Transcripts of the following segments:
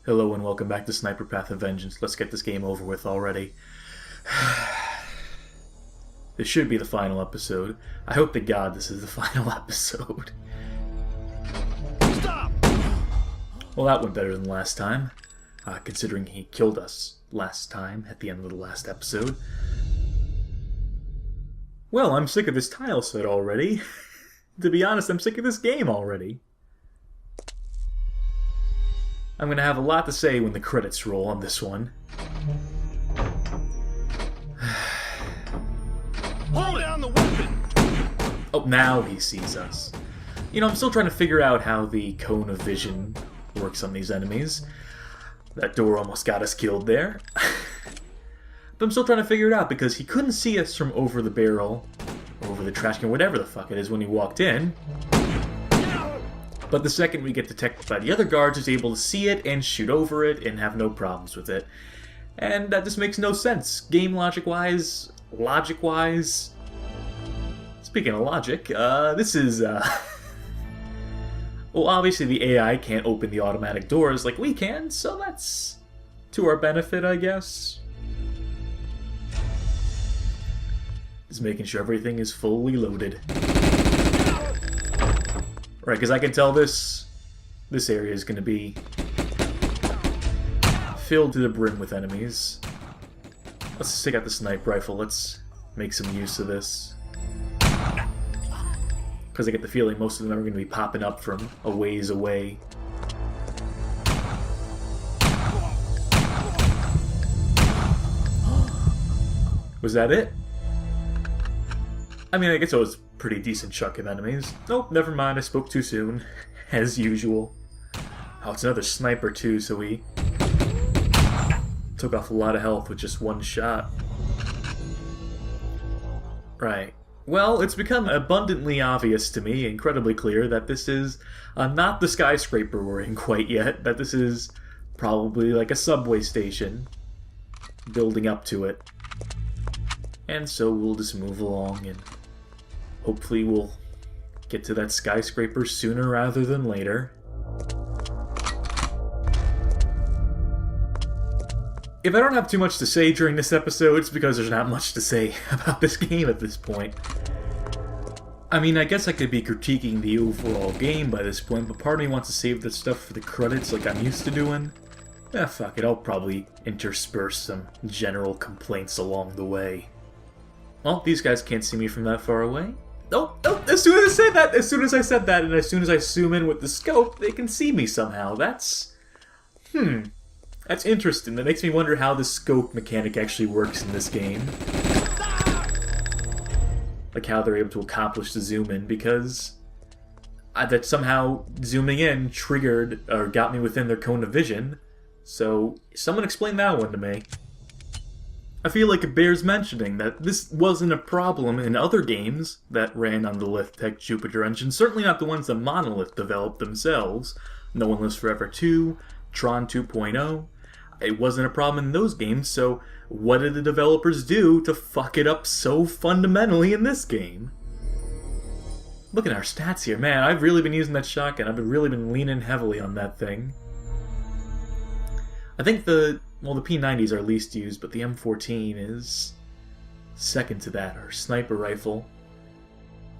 Hello and welcome back to Sniper Path of Vengeance. Let's get this game over with already. This should be the final episode. I hope to God this is the final episode. Stop! Well, that went better than last time, considering he killed us last time at the end of the last episode. Well, I'm sick of this tile set already. To be honest, I'm sick of this game already. I'm going to have a lot to say when the credits roll on this one. Hold down the weapon! Oh, now he sees us. You know, I'm still trying to figure out how the cone of vision works on these enemies. That door almost got us killed there. But I'm still trying to figure it out because he couldn't see us from over the barrel, or over the trash can, whatever the fuck it is when he walked in. But the second we get detected by the other guards, he's able to see it and shoot over it and have no problems with it. And that just makes no sense. Game logic-wise, logic-wise. Speaking of logic, this is, well, obviously the AI can't open the automatic doors like we can, so that's to our benefit, I guess. Just making sure everything is fully loaded. Right, because I can tell this area is going to be filled to the brim with enemies. Let's take out the sniper rifle. Let's make some use of this. Because I get the feeling most of them are going to be popping up from a ways away. Was that it? I mean, I guess it was a pretty decent chunk of enemies. Nope, never mind, I spoke too soon. As usual. Oh, it's another sniper too, so we took off a lot of health with just one shot. Right. Well, it's become abundantly obvious to me, incredibly clear, that this is not the skyscraper we're in quite yet, that this is probably like a subway station building up to it. And so we'll just move along and hopefully we'll get to that skyscraper sooner rather than later. If I don't have too much to say during this episode, it's because there's not much to say about this game at this point. I mean, I guess I could be critiquing the overall game by this point, but part of me wants to save that stuff for the credits like I'm used to doing. Fuck it, I'll probably intersperse some general complaints along the way. Well, these guys can't see me from that far away. Oh, as soon as I said that, and as soon as I zoom in with the scope, they can see me somehow. That's interesting. That makes me wonder how the scope mechanic actually works in this game. Like how they're able to accomplish the zoom in, because that somehow zooming in triggered, or got me within their cone of vision. So, someone explain that one to me. I feel like it bears mentioning that this wasn't a problem in other games that ran on the Lithtech Jupiter engine, certainly not the ones that Monolith developed themselves. No One Lives Forever 2, Tron 2.0. It wasn't a problem in those games, so what did the developers do to fuck it up so fundamentally in this game? Look at our stats here, man. I've really been using that shotgun. I've really been leaning heavily on that thing. I think the P90s are least used, but the M14 is second to that, our sniper rifle.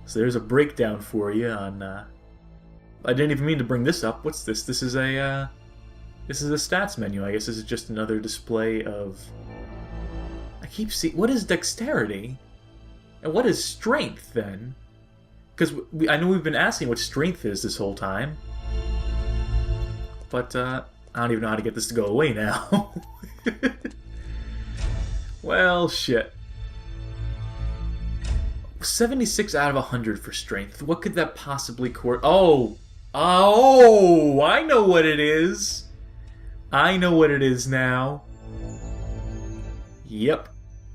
So there's a breakdown for you on, I didn't even mean to bring this up. What's this? This is a stats menu. I guess this is just another display of... I keep seeing... What is dexterity? And what is strength, then? Because I know we've been asking what strength is this whole time. But, I don't even know how to get this to go away now. Well, shit. 76 out of 100 for strength. What could that possibly Oh, I know what it is. I know what it is now. Yep.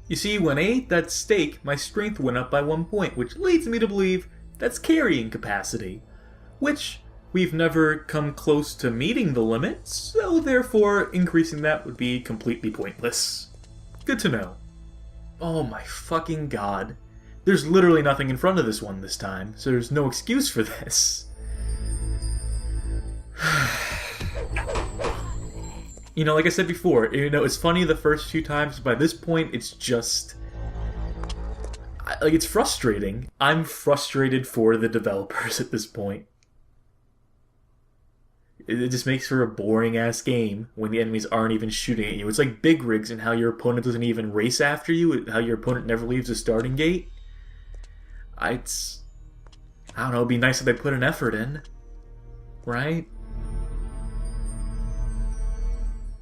You see, when I ate that steak, my strength went up by 1 point, which leads me to believe that's carrying capacity. Which... we've never come close to meeting the limit, so therefore increasing that would be completely pointless. Good to know. Oh my fucking god. There's literally nothing in front of this one this time, so there's no excuse for this. You know, like I said before, you know, it's funny the first few times, by this point, it's just... like, it's frustrating. I'm frustrated for the developers at this point. It just makes for a boring-ass game when the enemies aren't even shooting at you. It's like Big Rigs and how your opponent doesn't even race after you, how your opponent never leaves the starting gate. I don't know, it'd be nice if they put an effort in. Right?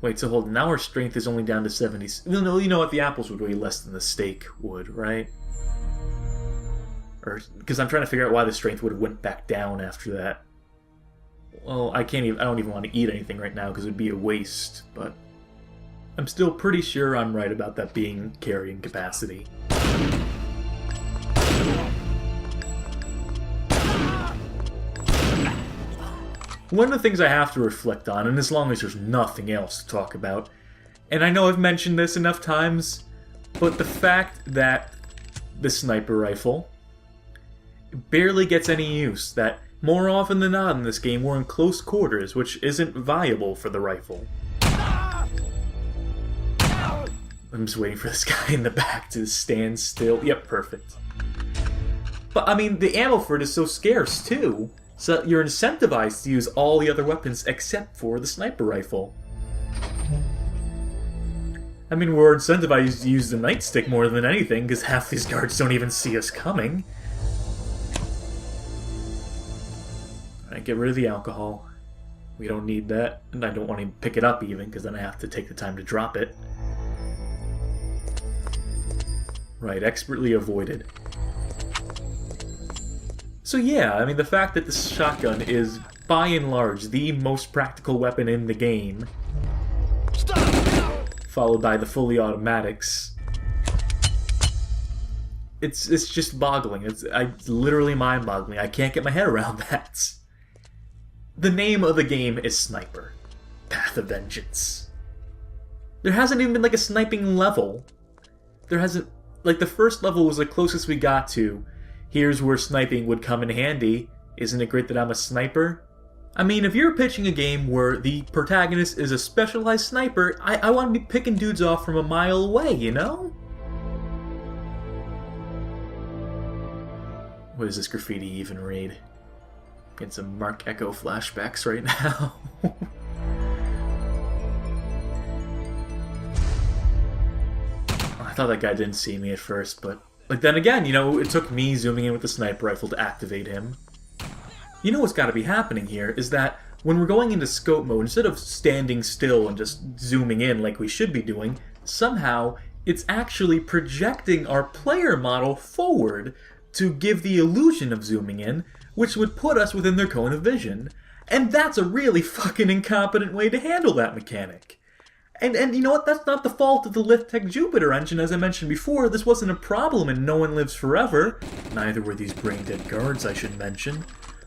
Wait, so hold on. Now our strength is only down to 70. No, you know what? The apples would weigh less than the steak would, right? Or because I'm trying to figure out why the strength would have went back down after that. Well, I don't even want to eat anything right now because it would be a waste, but I'm still pretty sure I'm right about that being carrying capacity. One of the things I have to reflect on, and as long as there's nothing else to talk about, and I know I've mentioned this enough times, but the fact that the sniper rifle barely gets any use, that more often than not in this game we're in close quarters, which isn't viable for the rifle. I'm just waiting for this guy in the back to stand still. Yep, perfect. But, I mean, the ammo for it is so scarce, too. So you're incentivized to use all the other weapons except for the sniper rifle. I mean, we're incentivized to use the nightstick more than anything, because half these guards don't even see us coming. Alright, get rid of the alcohol. We don't need that, and I don't want to pick it up even, because then I have to take the time to drop it. Right, expertly avoided. So yeah, I mean, the fact that the shotgun is, by and large, the most practical weapon in the game, followed by the fully automatics, it's just boggling. It's literally mind-boggling. I can't get my head around that. The name of the game is Sniper. Path of Vengeance. There hasn't even been, like, a sniping level. There hasn't... Like, the first level was the closest we got to... Here's where sniping would come in handy. Isn't it great that I'm a sniper? I mean, if you're pitching a game where the protagonist is a specialized sniper, I want to be picking dudes off from a mile away, you know? What does this graffiti even read? Getting some Mark Echo flashbacks right now. I thought that guy didn't see me at first, but... Like, then again, you know, it took me zooming in with the sniper rifle to activate him. You know what's got to be happening here is that when we're going into scope mode, instead of standing still and just zooming in like we should be doing, somehow it's actually projecting our player model forward to give the illusion of zooming in, which would put us within their cone of vision. And that's a really fucking incompetent way to handle that mechanic. And you know what? That's not the fault of the Lithtech Jupiter engine. As I mentioned before, this wasn't a problem in No One Lives Forever. Neither were these brain-dead guards, I should mention.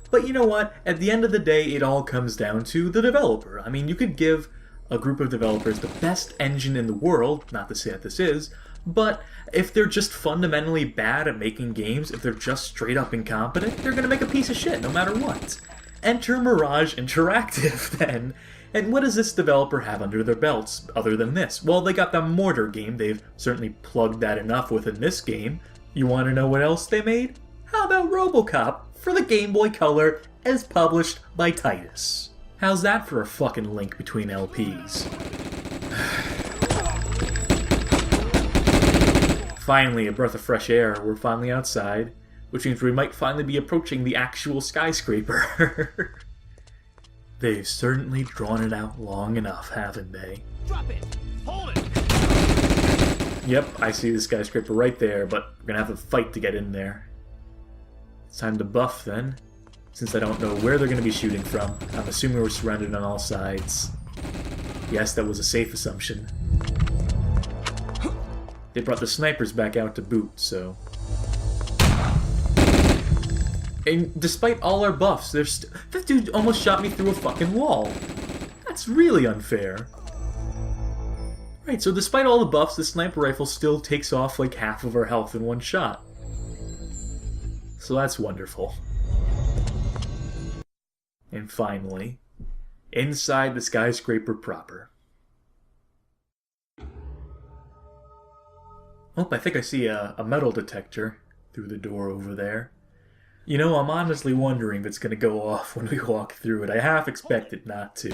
But you know what? At the end of the day, it all comes down to the developer. I mean, you could give a group of developers the best engine in the world, not to say that this is, but if they're just fundamentally bad at making games, if they're just straight-up incompetent, they're gonna make a piece of shit no matter what. Enter Mirage Interactive, then. And what does this developer have under their belts, other than this? Well, they got the Mortar game. They've certainly plugged that enough within this game. You want to know what else they made? How about RoboCop for the Game Boy Color, as published by Titus? How's that for a fucking link between LPs? Finally, a breath of fresh air. We're finally outside, which means we might finally be approaching the actual skyscraper. They've certainly drawn it out long enough, haven't they? Drop it! Hold it! Yep, I see the skyscraper right there, but we're gonna have to fight to get in there. It's time to buff, then. Since I don't know where they're gonna be shooting from, I'm assuming we're surrounded on all sides. Yes, that was a safe assumption. They brought the snipers back out to boot, so... And despite all our buffs, this dude almost shot me through a fucking wall. That's really unfair. Right, so despite all the buffs, the sniper rifle still takes off like half of our health in one shot. So that's wonderful. And finally, inside the skyscraper proper. Oh, I think I see a metal detector through the door over there. You know, I'm honestly wondering if it's going to go off when we walk through it. I half expect it not to.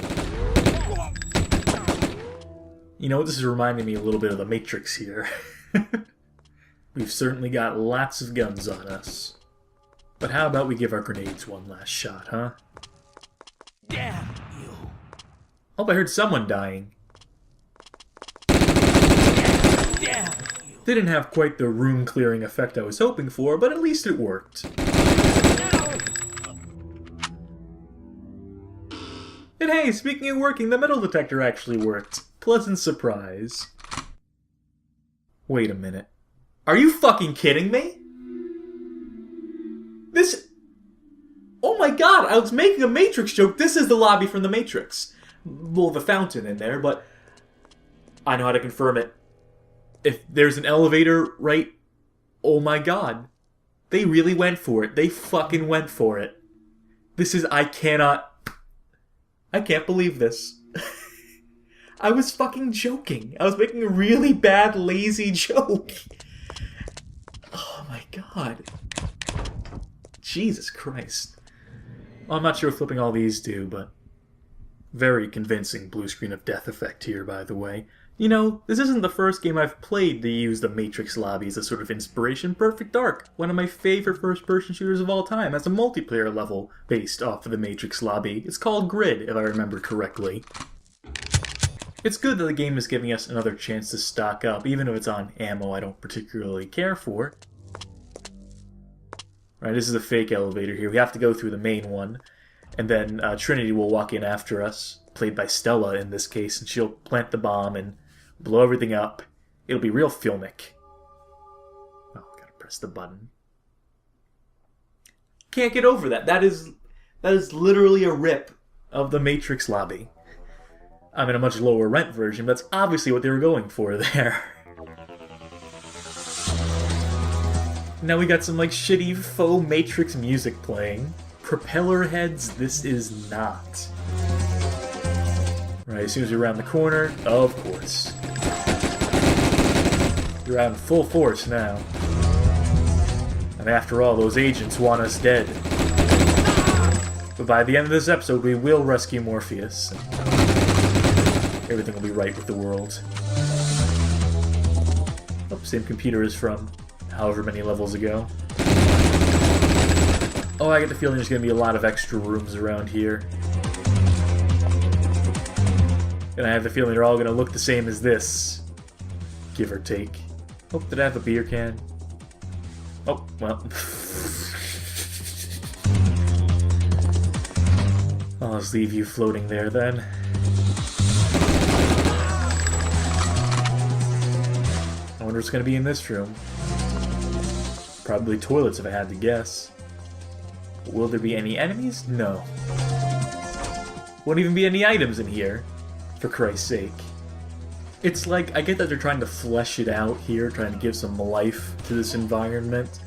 You know, this is reminding me a little bit of the Matrix here. We've certainly got lots of guns on us. But how about we give our grenades one last shot, huh? Damn you. Oh, I heard someone dying. Damn you. Didn't have quite the room-clearing effect I was hoping for, but at least it worked. And hey, speaking of working, the metal detector actually worked. Pleasant surprise. Wait a minute. Are you fucking kidding me? This... Oh my god, I was making a Matrix joke. This is the lobby from the Matrix. Well, the fountain in there, but... I know how to confirm it. If there's an elevator right... Oh my god. They really went for it. They fucking went for it. This is... I can't believe this. I was fucking joking. I was making a really bad, lazy joke. Oh my god. Jesus Christ. Well, I'm not sure what flipping all these do, but... Very convincing blue screen of death effect here, by the way. You know, this isn't the first game I've played to use the Matrix lobby as a sort of inspiration. Perfect Dark, one of my favorite first-person shooters of all time, has a multiplayer level based off of the Matrix lobby. It's called Grid, if I remember correctly. It's good that the game is giving us another chance to stock up, even if it's on ammo I don't particularly care for. Right, this is a fake elevator here. We have to go through the main one, and then Trinity will walk in after us, played by Stella in this case, and she'll plant the bomb and blow everything up. It'll be real filmic. Oh, gotta press the button. Can't get over that. That is literally a rip of the Matrix lobby. I'm in a much lower rent version, but that's obviously what they were going for there. Now we got some like shitty faux Matrix music playing. Propeller heads, this is not. Right, as soon as you're around the corner, of course. You're out in full force now. And after all, those agents want us dead. But by the end of this episode, we will rescue Morpheus. Everything will be right with the world. Oh, same computer as from however many levels ago. Oh, I get the feeling there's going to be a lot of extra rooms around here. And I have the feeling they're all going to look the same as this. Give or take. Oh, did I have a beer can? Oh, well. I'll just leave you floating there then. I wonder what's going to be in this room. Probably toilets if I had to guess. Will there be any enemies? No. Won't even be any items in here, for Christ's sake. It's like, I get that they're trying to flesh it out here, trying to give some life to this environment,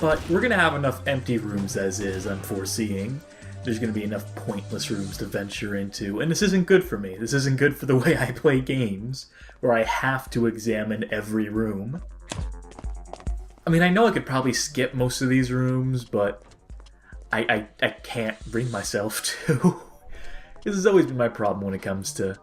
but we're going to have enough empty rooms as is, I'm foreseeing. There's going to be enough pointless rooms to venture into, and this isn't good for me. This isn't good for the way I play games, where I have to examine every room. I mean, I know I could probably skip most of these rooms, but I can't bring myself to. This has always been my problem when it comes to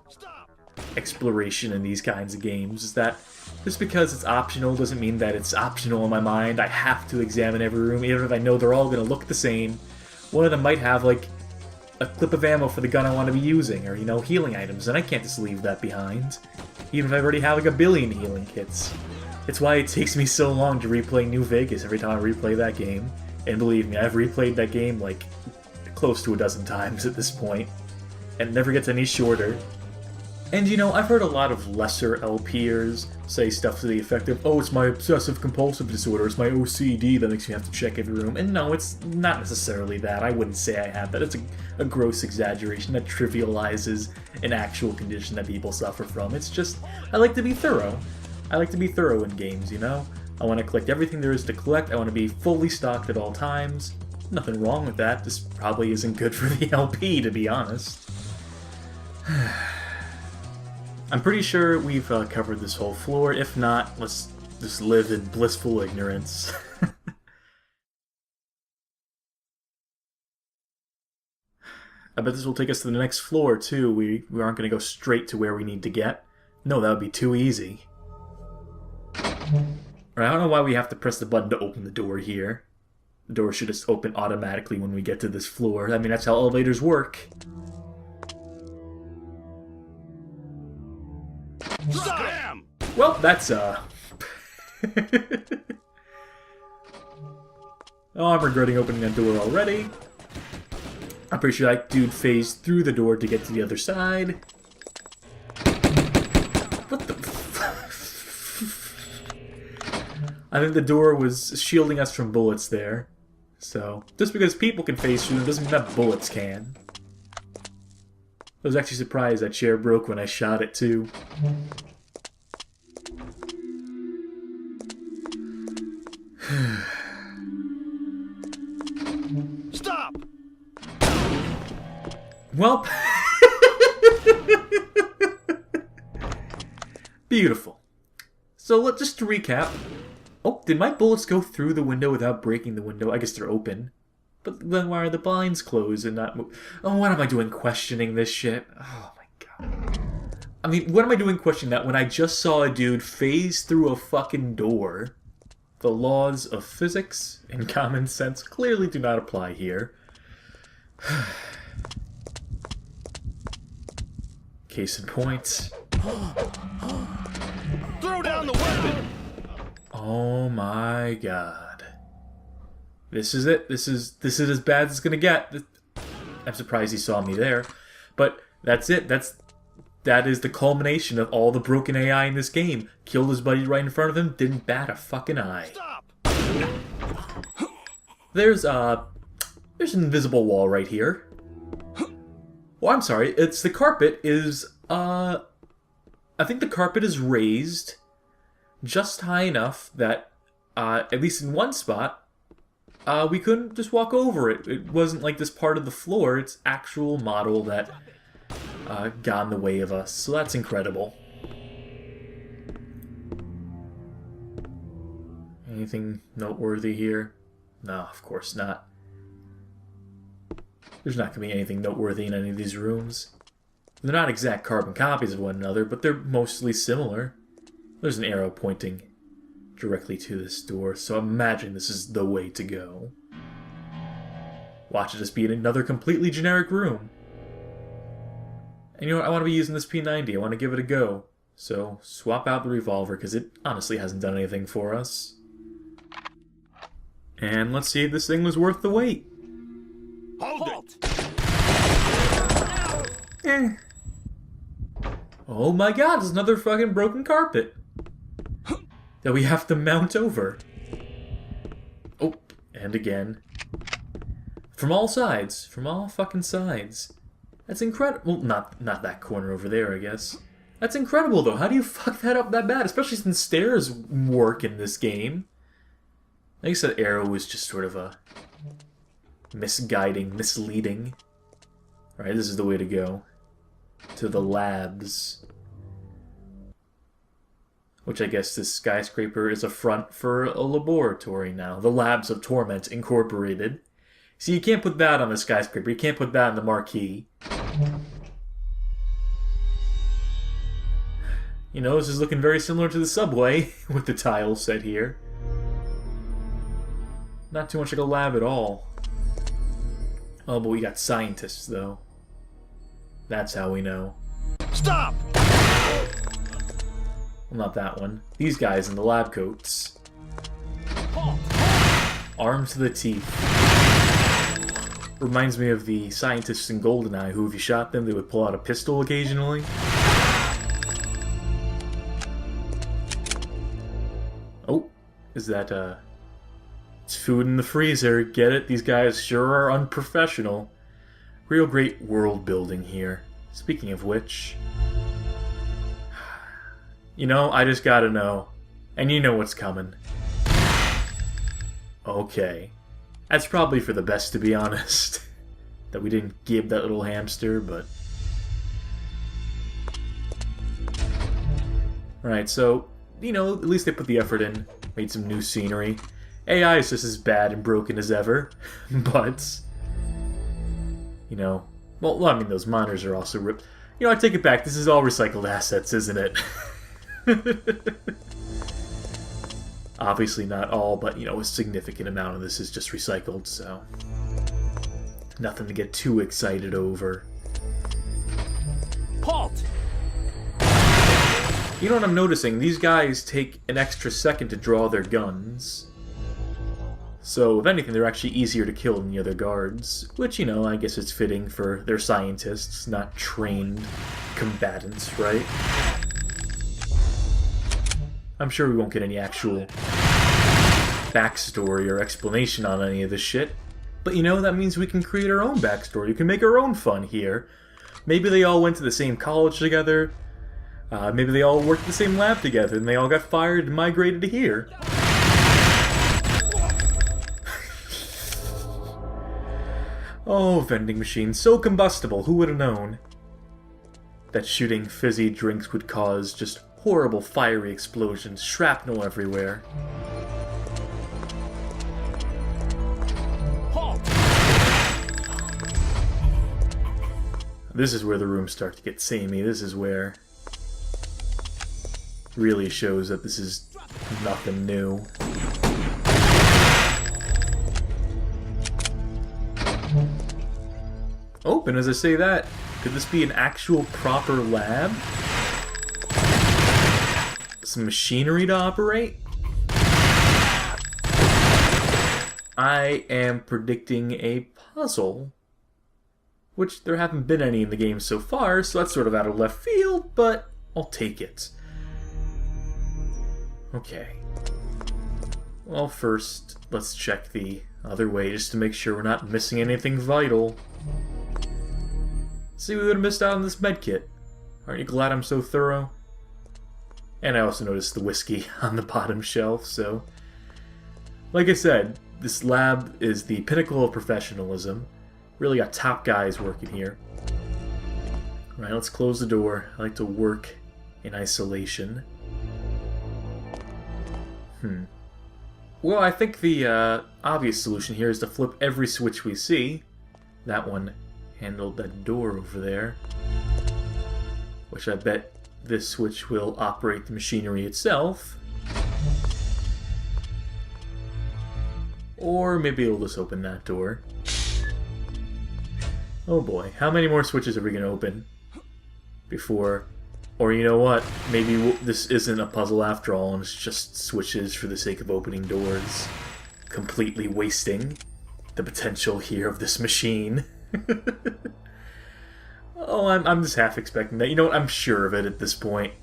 exploration in these kinds of games, is that just because it's optional doesn't mean that it's optional in my mind. I have to examine every room, even if I know they're all going to look the same. One of them might have, like, a clip of ammo for the gun I want to be using, or, you know, healing items, and I can't just leave that behind. Even if I already have, like, 1 billion healing kits. It's why it takes me so long to replay New Vegas every time I replay that game. And believe me, I've replayed that game, like, close to a dozen times at this point. And it never gets any shorter. And, you know, I've heard a lot of lesser LPers say stuff to the effect of, oh, it's my obsessive-compulsive disorder, it's my OCD that makes me have to check every room. And no, it's not necessarily that. I wouldn't say I have that. It's a gross exaggeration that trivializes an actual condition that people suffer from. It's just, I like to be thorough. I like to be thorough in games, you know? I want to collect everything there is to collect, I want to be fully stocked at all times. Nothing wrong with that, this probably isn't good for the LP, to be honest. I'm pretty sure we've covered this whole floor. If not, let's just live in blissful ignorance. I bet this will take us to the next floor, too. We aren't going to go straight to where we need to get. No, that would be too easy. I don't know why we have to press the button to open the door here. The door should just open automatically when we get to this floor. I mean, that's how elevators work. Damn! Well, that's, Oh, I'm regretting opening that door already. I'm pretty sure that dude phased through the door to get to the other side. What the I think the door was shielding us from bullets there. So, just because people can phase through them doesn't mean that bullets can. I was actually surprised that chair broke when I shot it too. Stop! Well, beautiful. So just to recap. Oh, did my bullets go through the window without breaking the window? I guess they're open. But then why are the blinds closed and not move? Oh, what am I doing questioning this shit? Oh my god. I mean, what am I doing questioning that when I just saw a dude phase through a fucking door? The laws of physics and common sense clearly do not apply here. Case in point. Throw down the weapon! Oh my god. This is it. This is as bad as it's gonna get. I'm surprised he saw me there. But that's it. That is the culmination of all the broken AI in this game. Killed his buddy right in front of him, didn't bat a fucking eye. Stop! There's an invisible wall right here. Well, I'm sorry, it's the carpet is, I think the carpet is raised just high enough that, at least in one spot, we couldn't just walk over it. It wasn't like this part of the floor, it's actual model that got in the way of us, so that's incredible. Anything noteworthy here? No, of course not. There's not going to be anything noteworthy in any of these rooms. They're not exact carbon copies of one another, but they're mostly similar. There's an arrow pointing directly to this door, so imagine this is the way to go. Watch it just be in another completely generic room. And you know what? I want to be using this P90. I want to give it a go. So, swap out the revolver, because it honestly hasn't done anything for us. And let's see if this thing was worth the wait. Hold it! Eh. Oh my god, there's another fucking broken carpet that we have to mount over. Oh, and again. From all sides. From all fucking sides. That's incredible. Well, not that corner over there, I guess. That's incredible, though. How do you fuck that up that bad? Especially since stairs work in this game. I guess that arrow was just sort of a misguiding, misleading. Alright, this is the way to go. To the labs. Which I guess this skyscraper is a front for a laboratory now. The Labs of Torment Incorporated. See, you can't put that on the skyscraper. You can't put that on the marquee. You know, this is looking very similar to the subway with the tiles set here. Not too much like a lab at all. Oh, but we got scientists, though. That's how we know. Stop! Well, not that one. These guys in the lab coats. Armed to the teeth. Reminds me of the scientists in GoldenEye who, if you shot them, they would pull out a pistol occasionally. Oh, is that, it's food in the freezer. Get it? These guys sure are unprofessional. Real great world building here. Speaking of which... You know, I just gotta know. And you know what's coming. Okay. That's probably for the best, to be honest. That we didn't give that little hamster, but... Right, so... you know, at least they put the effort in, made some new scenery. AI is just as bad and broken as ever, but, you know, well, I mean, those monitors are also ripped. You know, I take it back, this is all recycled assets, isn't it? Obviously not all, but, you know, a significant amount of this is just recycled, so nothing to get too excited over. Halt! You know what I'm noticing? These guys take an extra second to draw their guns. So, if anything, they're actually easier to kill than the other guards. Which, you know, I guess it's fitting for their scientists, not trained combatants, right? I'm sure we won't get any actual backstory or explanation on any of this shit. But, you know, that means we can create our own backstory. We can make our own fun here. Maybe they all went to the same college together. Maybe they all worked at the same lab together and they all got fired and migrated to here. Oh, vending machines. So combustible. Who would have known that shooting fizzy drinks would cause just horrible fiery explosions, shrapnel everywhere. Halt! This is where the rooms start to get samey. This is where really shows that this is nothing new. Open as I say that. Could this be an actual proper lab? Some machinery to operate? I am predicting a puzzle. Which there haven't been any in the game so far, so that's sort of out of left field, but I'll take it. Okay. Well, first, let's check the other way just to make sure we're not missing anything vital. See, we would have missed out on this medkit. Aren't you glad I'm so thorough? And I also noticed the whiskey on the bottom shelf, so... Like I said, this lab is the pinnacle of professionalism. Really got top guys working here. Alright, let's close the door. I like to work in isolation. Well, I think the obvious solution here is to flip every switch we see. That one handled that door over there. Which I bet this switch will operate the machinery itself. Or maybe it'll just open that door. Oh boy, how many more switches are we going to open before... Or you know what, maybe this isn't a puzzle after all, and it's just switches for the sake of opening doors. Completely wasting the potential here of this machine. Oh, I'm just half expecting that. You know what, I'm sure of it at this point.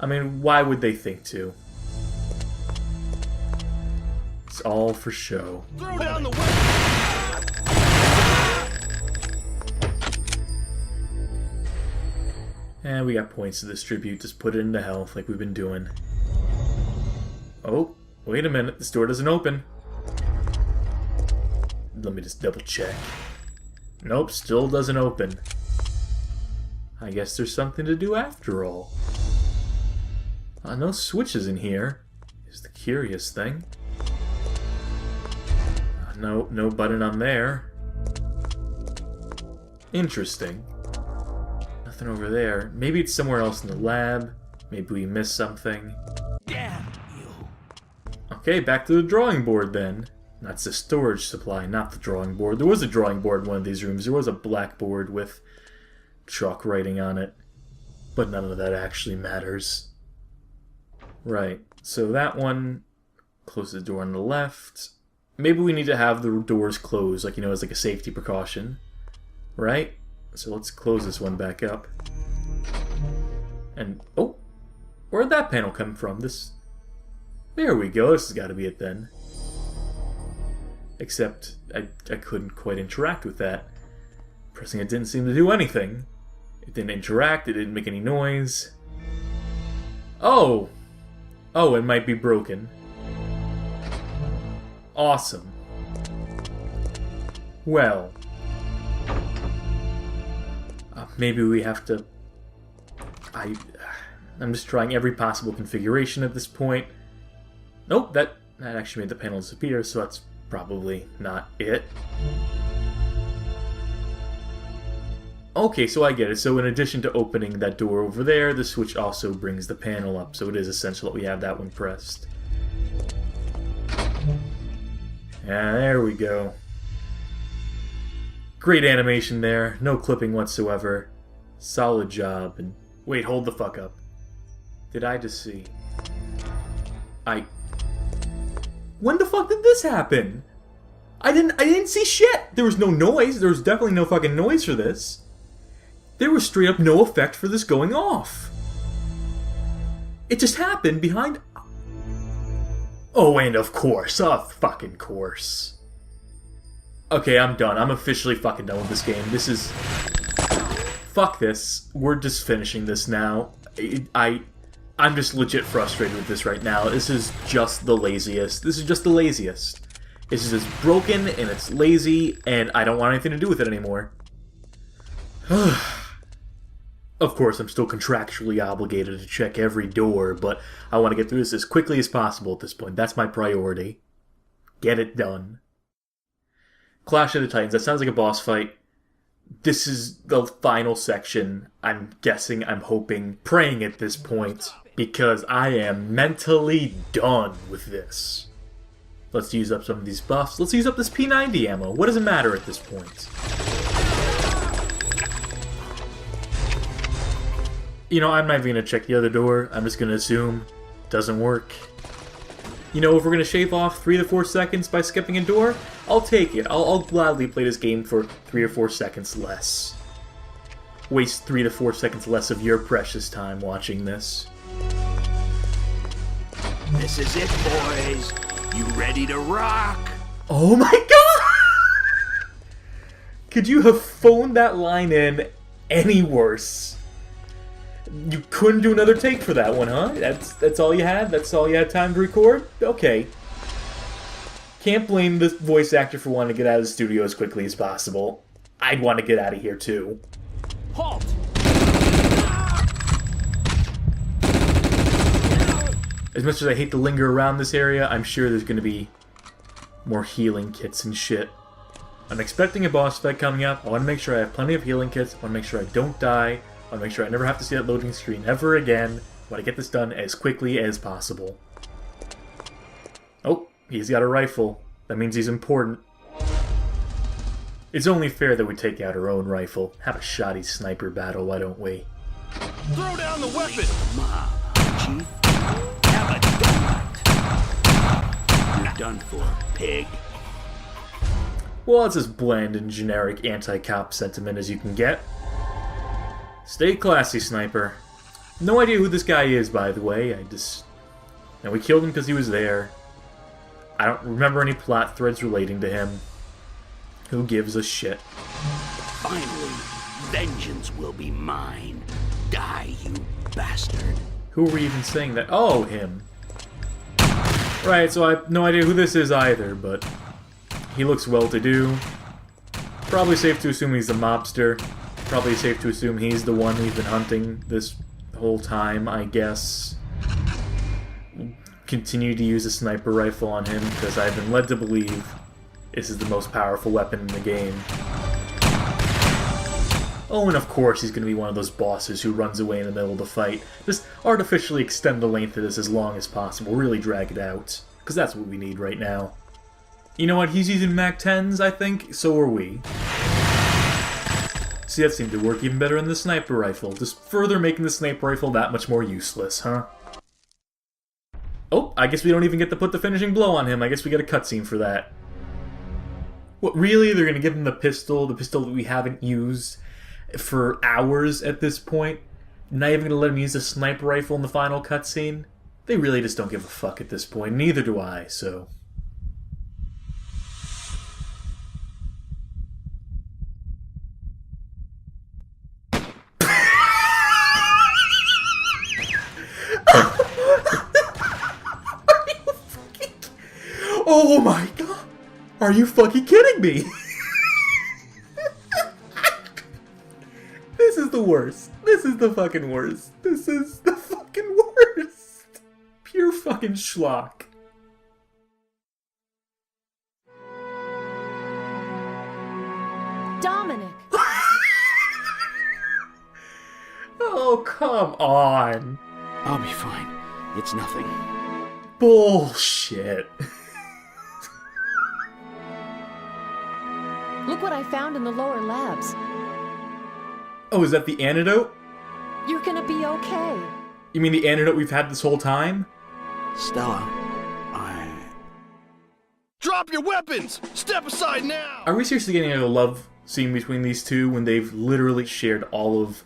I mean, why would they think to? It's all for show. Throw down the weapon! And we got points to distribute, just put it into health like we've been doing. Oh, wait a minute, this door doesn't open. Let me just double check. Nope, still doesn't open. I guess there's something to do after all. No switches in here, is the curious thing. No button on there. Interesting. Nothing over there. Maybe it's somewhere else in the lab. Maybe we missed something. Damn you! Okay, back to the drawing board then. That's the storage supply, not the drawing board. There was a drawing board in one of these rooms. There was a blackboard with chalk writing on it. But none of that actually matters. Right, so that one... Close the door on the left. Maybe we need to have the doors closed, like, you know, as like a safety precaution. Right? So let's close this one back up. And, oh! Where'd that panel come from? This... There we go, this has got to be it then. Except, I couldn't quite interact with that. Pressing it didn't seem to do anything. It didn't interact, it didn't make any noise. Oh! Oh, it might be broken. Awesome. Well... maybe we have to... I'm just trying every possible configuration at this point. Nope, that actually made the panel disappear, so that's probably not it. Okay, so I get it. So in addition to opening that door over there, the switch also brings the panel up, so it is essential that we have that one pressed. Yeah, there we go. Great animation there, no clipping whatsoever. Solid job, and wait, hold the fuck up. Did I just see? When the fuck did this happen? I didn't see shit! There was no noise, there was definitely no fucking noise for this. There was straight up no effect for this going off. It just happened behind... Oh, and of course, fucking course. Okay, I'm done. I'm officially fucking done with this game. This is... Fuck this. We're just finishing this now. I'm just legit frustrated with this right now. This is just the laziest. This is just the laziest. This is just broken, and it's lazy, and I don't want anything to do with it anymore. Of course, I'm still contractually obligated to check every door, but I want to get through this as quickly as possible at this point. That's my priority. Get it done. Clash of the Titans. That sounds like a boss fight. This is the final section. I'm guessing, I'm hoping, praying at this point, because I am mentally done with this. Let's use up some of these buffs. Let's use up this P90 ammo. What does it matter at this point? You know, I'm not even going to check the other door. I'm just going to assume it doesn't work. You know, if we're going to shave off 3 to 4 seconds by skipping a door, I'll take it. I'll gladly play this game for 3 or 4 seconds less. Waste 3 to 4 seconds less of your precious time watching this. This is it, boys. You ready to rock? Oh my god! Could you have phoned that line in any worse? You couldn't do another take for that one, huh? That's all you had? That's all you had time to record? Okay. Can't blame the voice actor for wanting to get out of the studio as quickly as possible. I'd want to get out of here too. Halt! As much as I hate to linger around this area, I'm sure there's going to be more healing kits and shit. I'm expecting a boss fight coming up. I want to make sure I have plenty of healing kits. I want to make sure I don't die. I want to make sure I never have to see that loading screen ever again. I want to get this done as quickly as possible. Oh, he's got a rifle. That means he's important. It's only fair that we take out our own rifle. Have a shoddy sniper battle, why don't we? Throw down the weapon! Mom, Chief. Have a donut. You're done for, pig. Well, it's as bland and generic anti-cop sentiment as you can get. Stay classy, sniper. No idea who this guy is, by the way. And we killed him because he was there. I don't remember any plot threads relating to him. Who gives a shit? Finally, vengeance will be mine. Die, you bastard. Who were even saying that? Oh, him. Right, so I have no idea who this is either, but he looks well-to-do. Probably safe to assume he's a mobster. Probably safe to assume he's the one we've been hunting this whole time, I guess. Continue to use a sniper rifle on him, because I've been led to believe this is the most powerful weapon in the game. Oh, and of course he's going to be one of those bosses who runs away in the middle of the fight. Just artificially extend the length of this as long as possible, really drag it out. Because that's what we need right now. You know what, he's using MAC-10s, I think, so are we. See, that seemed to work even better in the sniper rifle, just further making the sniper rifle that much more useless, huh? Oh, I guess we don't even get to put the finishing blow on him. I guess we get a cutscene for that. What, really? They're gonna give him the pistol that we haven't used for hours at this point? Not even gonna let him use the sniper rifle in the final cutscene? They really just don't give a fuck at this point. Neither do I, so... Oh my god! Are you fucking kidding me? This is the worst. This is the fucking worst. This is the fucking worst. Pure fucking schlock. Dominic! Oh, come on. I'll be fine. It's nothing. Bullshit. Look what I found in the lower labs. Oh, is that the antidote? You're gonna be okay. You mean the antidote we've had this whole time? Stella, Drop your weapons! Step aside now! Are we seriously getting a love scene between these two when they've literally shared all of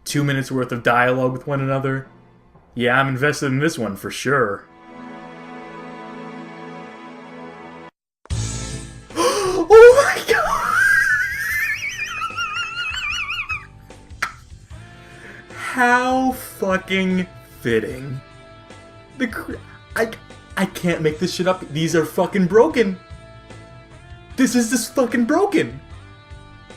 2 minutes worth of dialogue with one another? Yeah, I'm invested in this one for sure. Oh my god! How fucking fitting. I can't make this shit up. These are fucking broken. This is just fucking broken.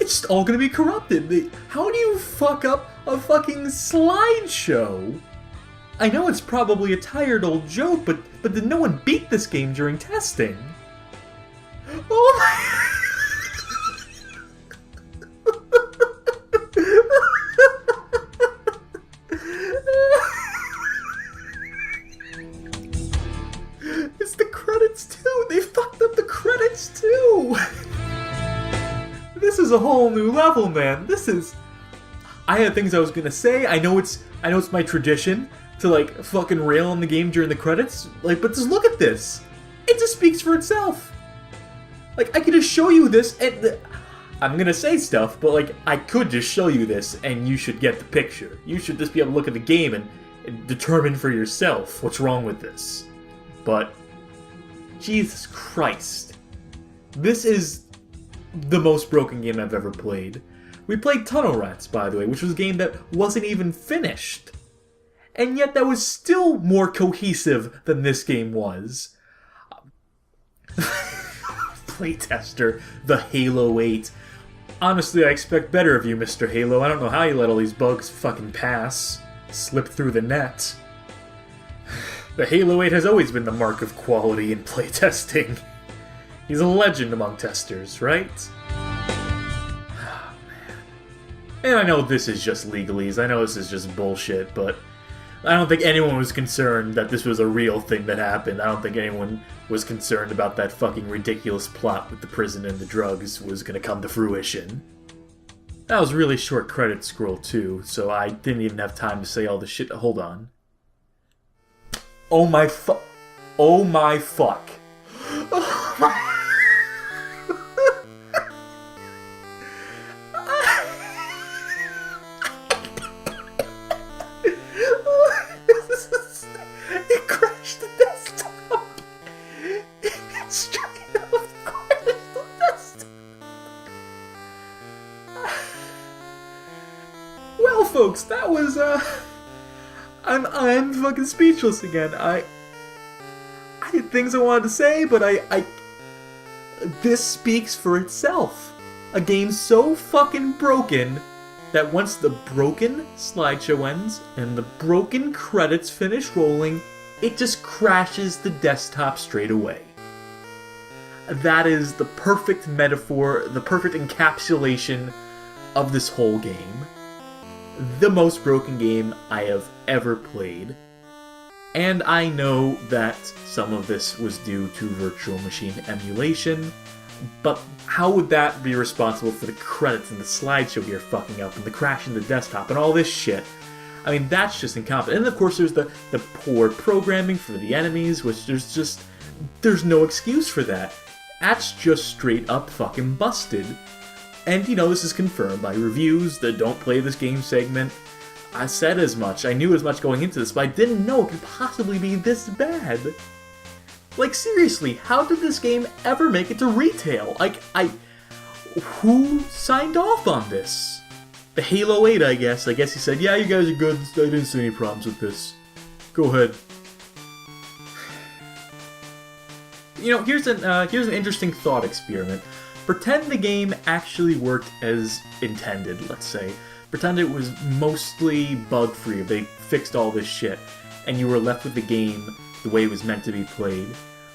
It's just all gonna be corrupted. How do you fuck up a fucking slideshow? I know it's probably a tired old joke, but did no one beat this game during testing? Oh my... It's the credits too! They fucked up the credits too! This is a whole new level, man. This is... I had things I was gonna say. I know it's my tradition to like fucking rail on the game during the credits. Like, but just look at this. It just speaks for itself. Like, I could just show you this and I'm gonna say stuff, but like I could just show you this and you should get the picture. You should just be able to look at the game and determine for yourself what's wrong with this. But Jesus Christ. This is the most broken game I've ever played. We played Tunnel Rats, by the way, which was a game that wasn't even finished. And yet that was still more cohesive than this game was. Playtester, the Halo 8. Honestly, I expect better of you, Mr. Halo. I don't know how you let all these bugs fucking pass. Slip through the net. The Halo 8 has always been the mark of quality in playtesting. He's a legend among testers, right? Oh, man. And I know this is just legalese, I know this is just bullshit, but I don't think anyone was concerned that this was a real thing that happened. I don't think anyone was concerned about that fucking ridiculous plot with the prison and the drugs was gonna come to fruition. That was a really short credit scroll too, so I didn't even have time to say all the shit. Hold on. Oh my fuck. Oh my fuck. Oh my... It crashed the desktop. It straight up crashed the desktop. Well, folks, that was I'm fucking speechless again. I had things I wanted to say, but this speaks for itself. A game so fucking broken that once the broken slideshow ends and the broken credits finish rolling, it just crashes the desktop straight away. That is the perfect metaphor, the perfect encapsulation of this whole game. The most broken game I have ever played. And I know that some of this was due to virtual machine emulation, but how would that be responsible for the credits and the slideshow here fucking up and the crash in the desktop and all this shit? I mean, that's just incompetent. And of course there's the poor programming for the enemies, which there's no excuse for that. That's just straight up fucking busted. And you know, this is confirmed by reviews, the don't play this game segment. I said as much, I knew as much going into this, but I didn't know it could possibly be this bad. Like, seriously, how did this game ever make it to retail? Like, who signed off on this? The Halo 8, I guess. I guess he said, yeah, you guys are good, I didn't see any problems with this. Go ahead. You know, here's an interesting thought experiment. Pretend the game actually worked as intended, let's say. Pretend it was mostly bug-free, they fixed all this shit, and you were left with the game the way it was meant to be played.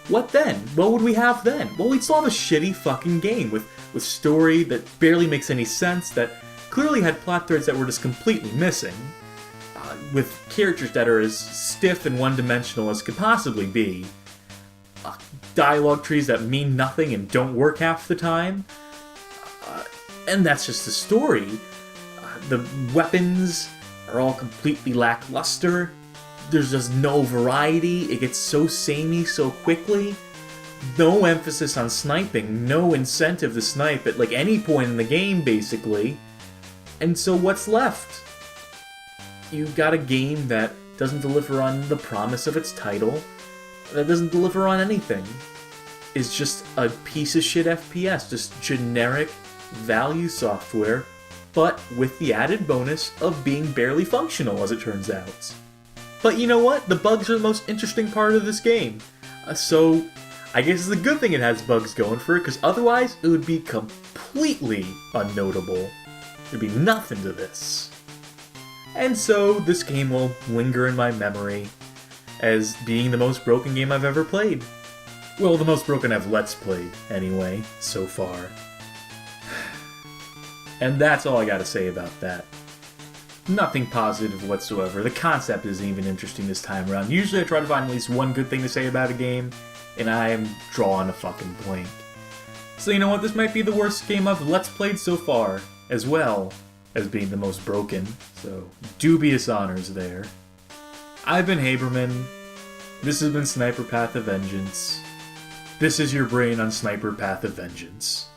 What then? What would we have then? Well, we'd still have a shitty fucking game with story that barely makes any sense, that clearly had plot threads that were just completely missing, with characters that are as stiff and one-dimensional as could possibly be, dialogue trees that mean nothing and don't work half the time, and that's just the story. The weapons are all completely lackluster. There's just no variety. It gets so samey so quickly. No emphasis on sniping. No incentive to snipe at like any point in the game, basically. And so what's left? You've got a game that doesn't deliver on the promise of its title, that doesn't deliver on anything. It's just a piece of shit FPS, just generic value software, but with the added bonus of being barely functional, as it turns out. But you know what? The bugs are the most interesting part of this game. So, I guess it's a good thing it has bugs going for it, because otherwise it would be completely unnotable. There'd be nothing to this. And so, this game will linger in my memory as being the most broken game I've ever played. Well, the most broken I've Let's Played, anyway, so far. And that's all I gotta say about that. Nothing positive whatsoever. The concept isn't even interesting this time around. Usually I try to find at least one good thing to say about a game, and I am drawing a fucking blank. So you know what? This might be the worst game I've Let's Played so far, as well as being the most broken. So, dubious honors there. I've been Haberman. This has been Sniper Path of Vengeance. This is your brain on Sniper Path of Vengeance.